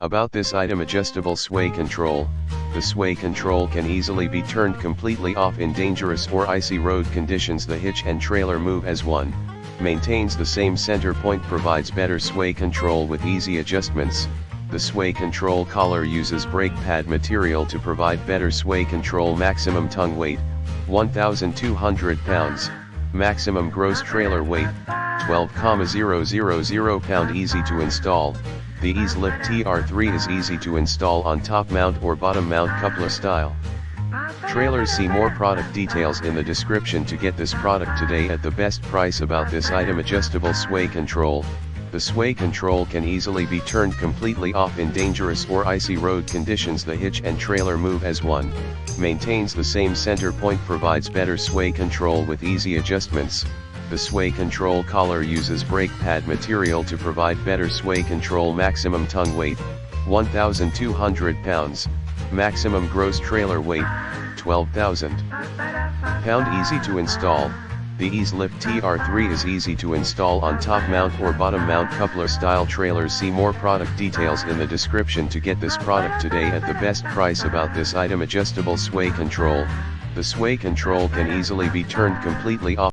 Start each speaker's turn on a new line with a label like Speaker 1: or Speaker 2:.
Speaker 1: About this item: adjustable sway control. The sway control can easily be turned completely off in dangerous or icy road conditions. The hitch and trailer move as one. Maintains the same center point, provides better sway control with easy adjustments. The sway control collar uses brake pad material to provide better sway control. Maximum tongue weight, 1,200 pounds. Maximum gross trailer weight, 12,000 pound. Easy to install. The Eaz-Lift TR3 is easy to install on top mount or bottom mount coupler style trailers. See more product details in the description to get this product today at the best price. About this item: adjustable sway control. The sway control can easily be turned completely off in dangerous or icy road conditions. The hitch and trailer move as one. Maintains the same center point, provides better sway control with easy adjustments. The sway control collar uses brake pad material to provide better sway control. Maximum tongue weight, 1,200 pounds. Maximum gross trailer weight, 12,000 pound. Easy to install. The Eaz-Lift TR3 is easy to install on top mount or bottom mount coupler style trailers. See more product details in the description to get this product today at the best price. About this item: adjustable sway control. The sway control can easily be turned completely off